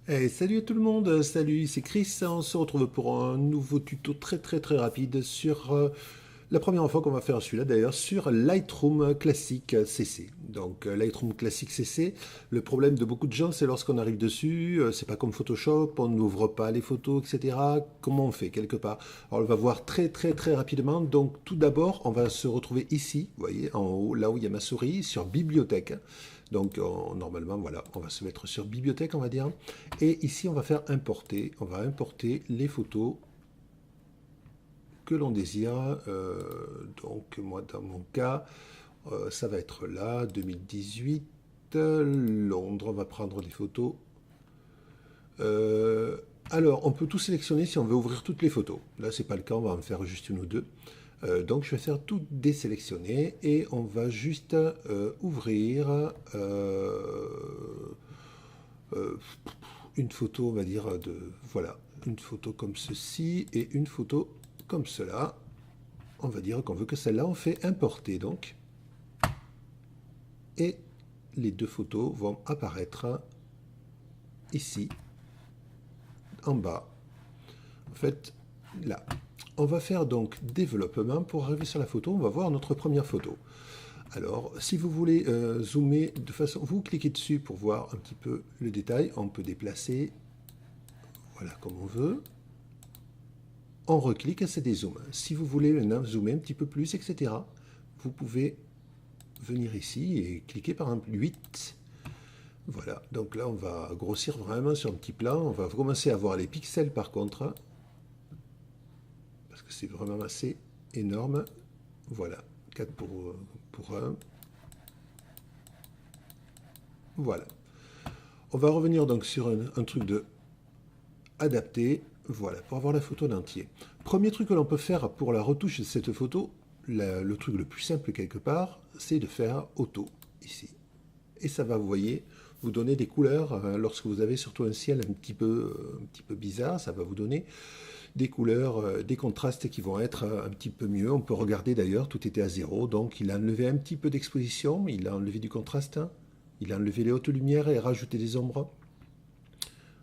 Hey, salut à tout le monde, salut, c'est Chris. On se retrouve pour un nouveau tuto très rapide sur la première fois qu'on va faire celui-là d'ailleurs sur Lightroom Classic CC. Donc Lightroom Classic CC, le problème de beaucoup de gens c'est lorsqu'on arrive dessus, c'est pas comme Photoshop, on n'ouvre pas les photos, etc. Comment on fait quelque part? Alors on va voir très rapidement. Donc tout d'abord on va se retrouver ici, vous voyez, en haut, là où il y a ma souris, sur Bibliothèque. Donc normalement voilà, on va se mettre sur Bibliothèque on va dire. Et ici, on va faire importer. On va importer les photos que l'on désire. Donc, moi, dans mon cas, ça va être là, 2018, Londres. On va prendre des photos. Euh, alors, on peut tout sélectionner si on veut ouvrir toutes les photos. Là, c'est pas le cas, on va en faire juste une ou deux. Donc, je vais faire tout désélectionner et on va juste ouvrir euh, une photo, on va dire, voilà, une photo comme ceci et une photo comme cela. On va dire qu'on veut que celle-là, on fait importer donc. Et les deux photos vont apparaître ici, en bas. En fait, là. On va faire donc développement. Pour arriver sur la photo, on va voir notre première photo. Alors, si vous voulez zoomer de façon... Vous cliquez dessus pour voir un petit peu le détail. On peut déplacer, voilà, comme on veut. On reclique, c'est des zooms. Si vous voulez maintenant zoomer un petit peu plus, etc., vous pouvez venir ici et cliquer par exemple 8. Voilà, donc là on va grossir vraiment sur un petit plan. On va commencer à voir les pixels par contre, parce que c'est vraiment assez énorme. Voilà, 4 pour 1. Voilà. On va revenir donc sur un truc de adapté. Voilà, pour avoir la photo d'entier. Premier truc que l'on peut faire pour la retouche de cette photo, le truc le plus simple quelque part, c'est de faire auto, ici. Et ça va, vous voyez, vous donner des couleurs. Lorsque vous avez surtout un ciel un petit peu bizarre, ça va vous donner des couleurs, des contrastes qui vont être un petit peu mieux. On peut regarder d'ailleurs, tout était à zéro, donc il a enlevé un petit peu d'exposition, il a enlevé du contraste, il a enlevé les hautes lumières et rajouté des ombres,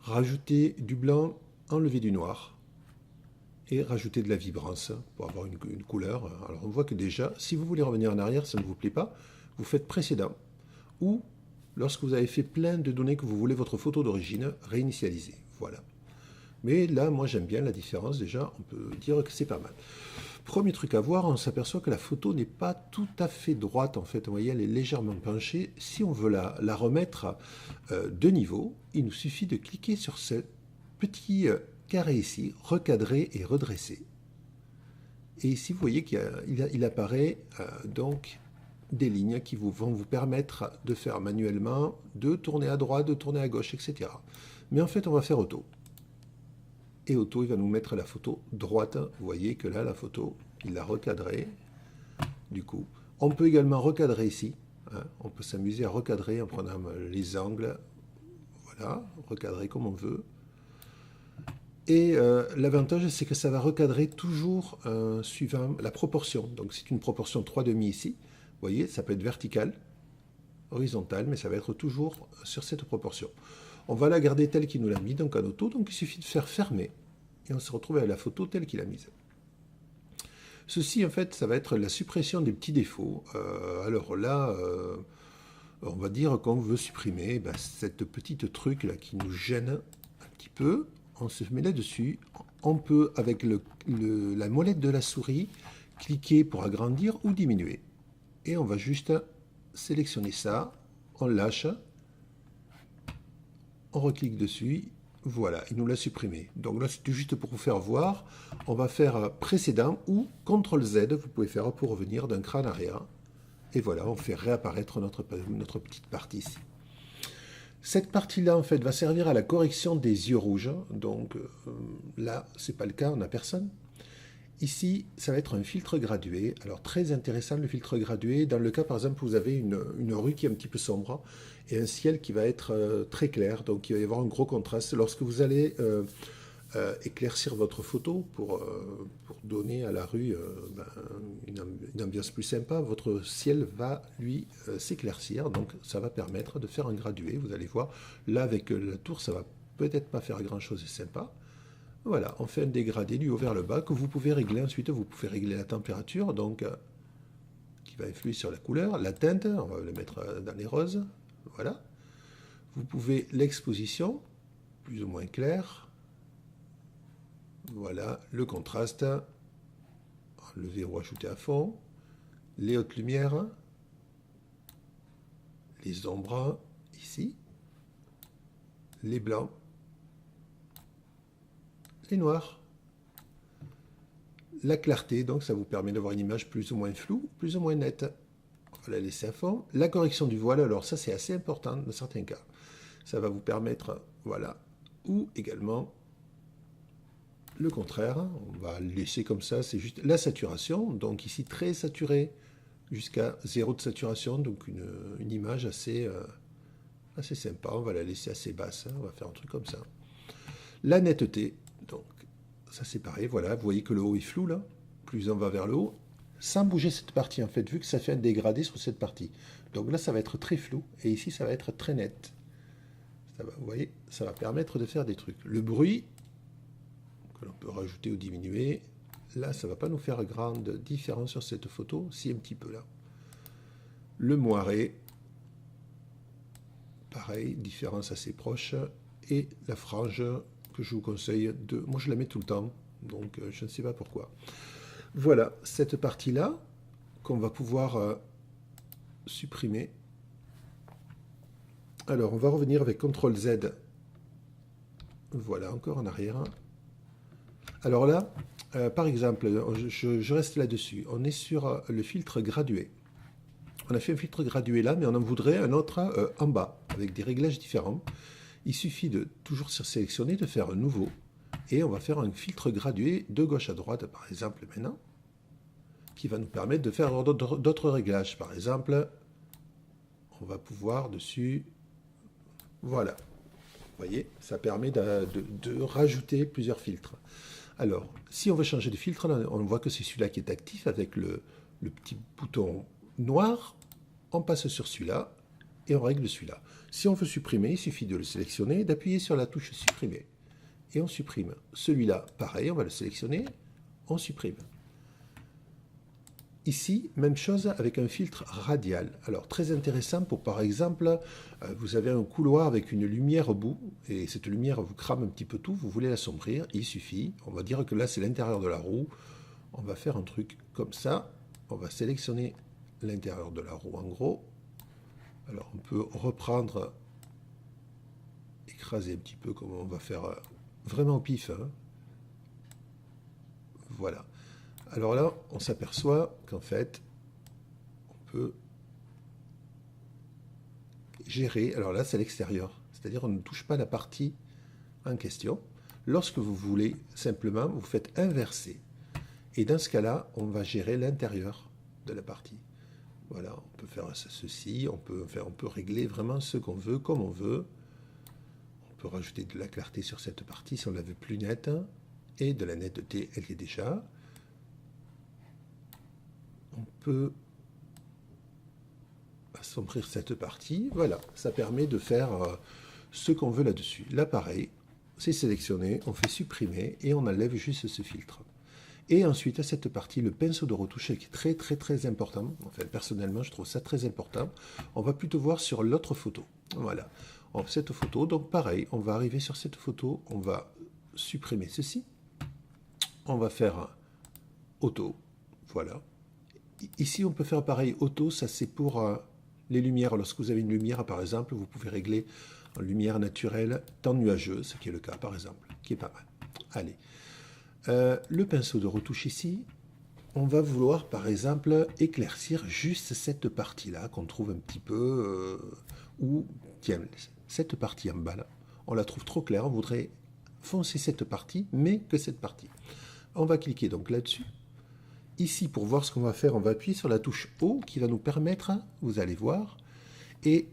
rajouté du blanc, enlevé du noir et rajouter de la vibrance pour avoir une couleur. Alors on voit que déjà, si vous voulez revenir en arrière, ça ne vous plaît pas, vous faites précédent. Ou, lorsque vous avez fait plein de données que vous voulez votre photo d'origine, réinitialiser. Voilà. Mais là, moi j'aime bien la différence, déjà, on peut dire que c'est pas mal. Premier truc à voir, on s'aperçoit que la photo n'est pas tout à fait droite, en fait, vous voyez, elle est légèrement penchée. Si on veut la remettre de niveau, il nous suffit de cliquer sur ce petit carré ici, recadrer et redresser. Et ici, vous voyez qu'il apparaît donc des lignes qui vont vous permettre de faire manuellement, de tourner à droite, de tourner à gauche, etc. Mais en fait, on va faire auto. Et auto, il va nous mettre la photo droite. Vous voyez que là, la photo, il l'a recadrée. Du coup, on peut également recadrer ici. Hein. On peut s'amuser à recadrer en prenant les angles. Voilà, recadrer comme on veut. Et l'avantage, c'est que ça va recadrer toujours suivant la proportion. Donc c'est une proportion 3,5 ici. Vous voyez, ça peut être vertical, horizontal, mais ça va être toujours sur cette proportion. On va la garder telle qu'il nous l'a mis, donc en auto. Donc il suffit de faire fermer. Et on se retrouve avec la photo telle qu'il a mise. Ceci, en fait, ça va être la suppression des petits défauts. Alors là, on va dire qu'on veut supprimer cette petite truc là qui nous gêne un petit peu. On se met là-dessus. On peut, avec la molette de la souris, cliquer pour agrandir ou diminuer. Et on va juste sélectionner ça. On lâche. On reclique dessus. Voilà, il nous l'a supprimé. Donc là, c'est juste pour vous faire voir. On va faire précédent ou CTRL-Z, vous pouvez faire pour revenir d'un cran arrière. Et voilà, on fait réapparaître notre petite partie ici. Cette partie-là, en fait, va servir à la correction des yeux rouges. Donc là, c'est pas le cas, on n'a personne. Ici, ça va être un filtre gradué. Alors, très intéressant le filtre gradué. Dans le cas, par exemple, vous avez une rue qui est un petit peu sombre et un ciel qui va être très clair. Donc, il va y avoir un gros contraste. Lorsque vous allez éclaircir votre photo pour donner à la rue une ambiance plus sympa, votre ciel va, lui, s'éclaircir. Donc, ça va permettre de faire un gradué. Vous allez voir, là, avec la tour, ça va peut-être pas faire grand-chose, c'est sympa. Voilà, on fait un dégradé du haut vers le bas que vous pouvez régler. Ensuite, vous pouvez régler la température, donc qui va influer sur la couleur, la teinte, on va le mettre dans les roses. Voilà. Vous pouvez l'exposition, plus ou moins claire. Voilà, le contraste, enlever ou ajouter à fond. Les hautes lumières, les ombres ici, les blancs, les noirs. La clarté, donc ça vous permet d'avoir une image plus ou moins floue, plus ou moins nette. On va la laisser à fond. La correction du voile, alors ça c'est assez important dans certains cas. Ça va vous permettre, voilà, ou également le contraire. On va le laisser comme ça, c'est juste la saturation. Donc ici très saturé jusqu'à 0 de saturation, donc une image assez sympa. On va la laisser assez basse, on va faire un truc comme ça. La netteté, donc ça c'est pareil, voilà, vous voyez que le haut est flou là, plus on va vers le haut, sans bouger cette partie en fait, vu que ça fait un dégradé sur cette partie. Donc là ça va être très flou, et ici ça va être très net. Ça va, vous voyez, ça va permettre de faire des trucs. Le bruit, que l'on peut rajouter ou diminuer, là ça ne va pas nous faire grande différence sur cette photo, si un petit peu là. Le moiré, pareil, différence assez proche, et la frange, que je vous conseille de... Moi, je la mets tout le temps, donc je ne sais pas pourquoi. Voilà, cette partie-là, qu'on va pouvoir supprimer. Alors, on va revenir avec CTRL-Z. Voilà, encore en arrière. Alors là, par exemple, je reste là-dessus. On est sur le filtre gradué. On a fait un filtre gradué là, mais on en voudrait un autre en bas, avec des réglages différents. Il suffit de toujours se sélectionner, de faire un nouveau, et on va faire un filtre gradué de gauche à droite, par exemple, maintenant, qui va nous permettre de faire d'autres réglages. Par exemple, on va pouvoir dessus, voilà, vous voyez, ça permet de rajouter plusieurs filtres. Alors, si on veut changer de filtre, là, on voit que c'est celui-là qui est actif, avec le petit bouton noir, on passe sur celui-là, et on règle celui-là. Si on veut supprimer, il suffit de le sélectionner, d'appuyer sur la touche supprimer. Et on supprime. Celui-là, pareil, on va le sélectionner, on supprime. Ici, même chose avec un filtre radial. Alors, très intéressant pour, par exemple, vous avez un couloir avec une lumière au bout, et cette lumière vous crame un petit peu tout, vous voulez l'assombrir, il suffit, on va dire que là c'est l'intérieur de la roue, on va faire un truc comme ça, on va sélectionner l'intérieur de la roue en gros. Alors on peut reprendre, écraser un petit peu comme on va faire vraiment au pif. Hein. Voilà. Alors là, on s'aperçoit qu'en fait, on peut gérer. Alors là, c'est l'extérieur. C'est-à-dire on ne touche pas la partie en question. Lorsque vous voulez, simplement, vous faites inverser. Et dans ce cas-là, on va gérer l'intérieur de la partie. Voilà, on peut faire ceci, on peut régler vraiment ce qu'on veut, comme on veut. On peut rajouter de la clarté sur cette partie si on la veut plus nette, et de la netteté, elle y est déjà. On peut assombrir cette partie. Voilà, ça permet de faire ce qu'on veut là-dessus. Là, pareil, c'est sélectionné, on fait supprimer et on enlève juste ce filtre. Et ensuite, à cette partie, le pinceau de retouche qui est très très très important. Enfin, personnellement, je trouve ça très important. On va plutôt voir sur l'autre photo. Voilà. Cette photo, donc pareil, on va arriver sur cette photo, on va supprimer ceci. On va faire auto. Voilà. Ici, on peut faire pareil. Auto, ça c'est pour les lumières. Lorsque vous avez une lumière, par exemple, vous pouvez régler en lumière naturelle, temps nuageux, ce qui est le cas, par exemple, qui est pas mal. Allez. Le pinceau de retouche ici, on va vouloir par exemple éclaircir juste cette partie-là qu'on trouve un petit peu, ou tiens, cette partie en bas là, on la trouve trop claire, on voudrait foncer cette partie, mais que cette partie. On va cliquer donc là-dessus. Ici, pour voir ce qu'on va faire, on va appuyer sur la touche O qui va nous permettre, vous allez voir, et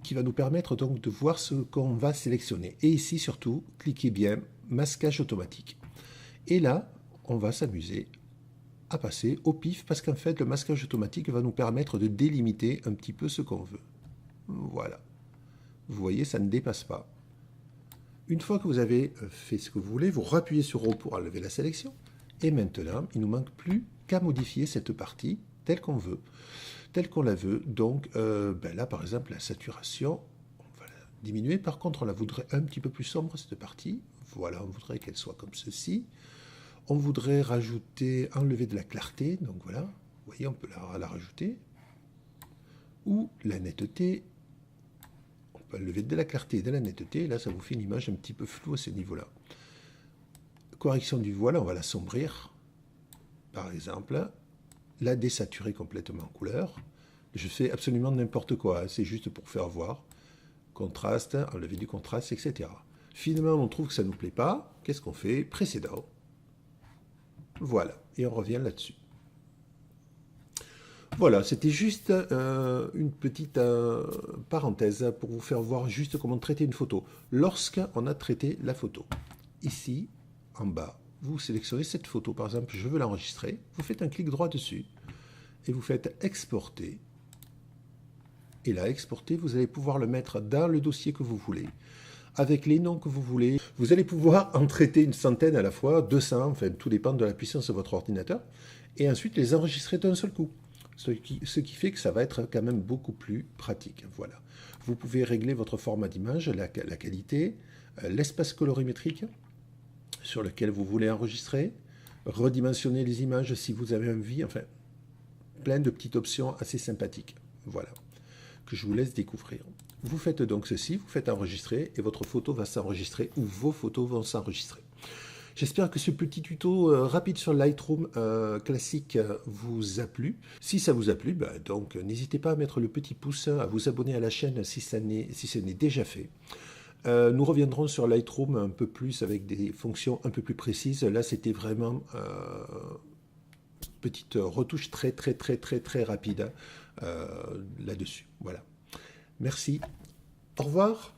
qui va nous permettre donc de voir ce qu'on va sélectionner. Et ici surtout, cliquez bien, masquage automatique. Et là, on va s'amuser à passer au pif, parce qu'en fait, le masquage automatique va nous permettre de délimiter un petit peu ce qu'on veut. Voilà. Vous voyez, ça ne dépasse pas. Une fois que vous avez fait ce que vous voulez, vous rappuyez sur O pour enlever la sélection. Et maintenant, il ne nous manque plus qu'à modifier cette partie telle qu'on veut, telle qu'on la veut. Donc là, par exemple, la saturation, on va la diminuer. Par contre, on la voudrait un petit peu plus sombre, cette partie. Voilà, on voudrait qu'elle soit comme ceci. On voudrait rajouter, enlever de la clarté. Donc voilà, vous voyez, on peut la rajouter. Ou la netteté. On peut enlever de la clarté et de la netteté. Là, ça vous fait une image un petit peu floue à ce niveau-là. Correction du voile, on va l'assombrir. Par exemple, la désaturer complètement en couleur. Je fais absolument n'importe quoi, c'est juste pour faire voir. Contraste, enlever du contraste, etc. Finalement, on trouve que ça ne nous plaît pas. Qu'est-ce qu'on fait? Précédent. Voilà, et on revient là-dessus. Voilà, c'était juste une petite parenthèse pour vous faire voir juste comment traiter une photo. Lorsqu'on a traité la photo, ici, en bas, vous sélectionnez cette photo. Par exemple, je veux l'enregistrer. Vous faites un clic droit dessus et vous faites exporter. Et là, exporter, vous allez pouvoir le mettre dans le dossier que vous voulez, avec les noms que vous voulez. Vous allez pouvoir en traiter une centaine à la fois, 200, enfin, tout dépend de la puissance de votre ordinateur, et ensuite les enregistrer d'un seul coup. Ce qui fait que ça va être quand même beaucoup plus pratique. Voilà. Vous pouvez régler votre format d'image, la qualité, l'espace colorimétrique sur lequel vous voulez enregistrer, redimensionner les images si vous avez envie, enfin, plein de petites options assez sympathiques. Voilà, que je vous laisse découvrir. Vous faites donc ceci, vous faites enregistrer et votre photo va s'enregistrer ou vos photos vont s'enregistrer. J'espère que ce petit tuto rapide sur Lightroom classique vous a plu. Si ça vous a plu, donc n'hésitez pas à mettre le petit pouce, à vous abonner à la chaîne si ce n'est déjà fait. Nous reviendrons sur Lightroom un peu plus avec des fonctions un peu plus précises. Là, c'était vraiment petite retouche très rapide là-dessus. Voilà. Merci. Au revoir.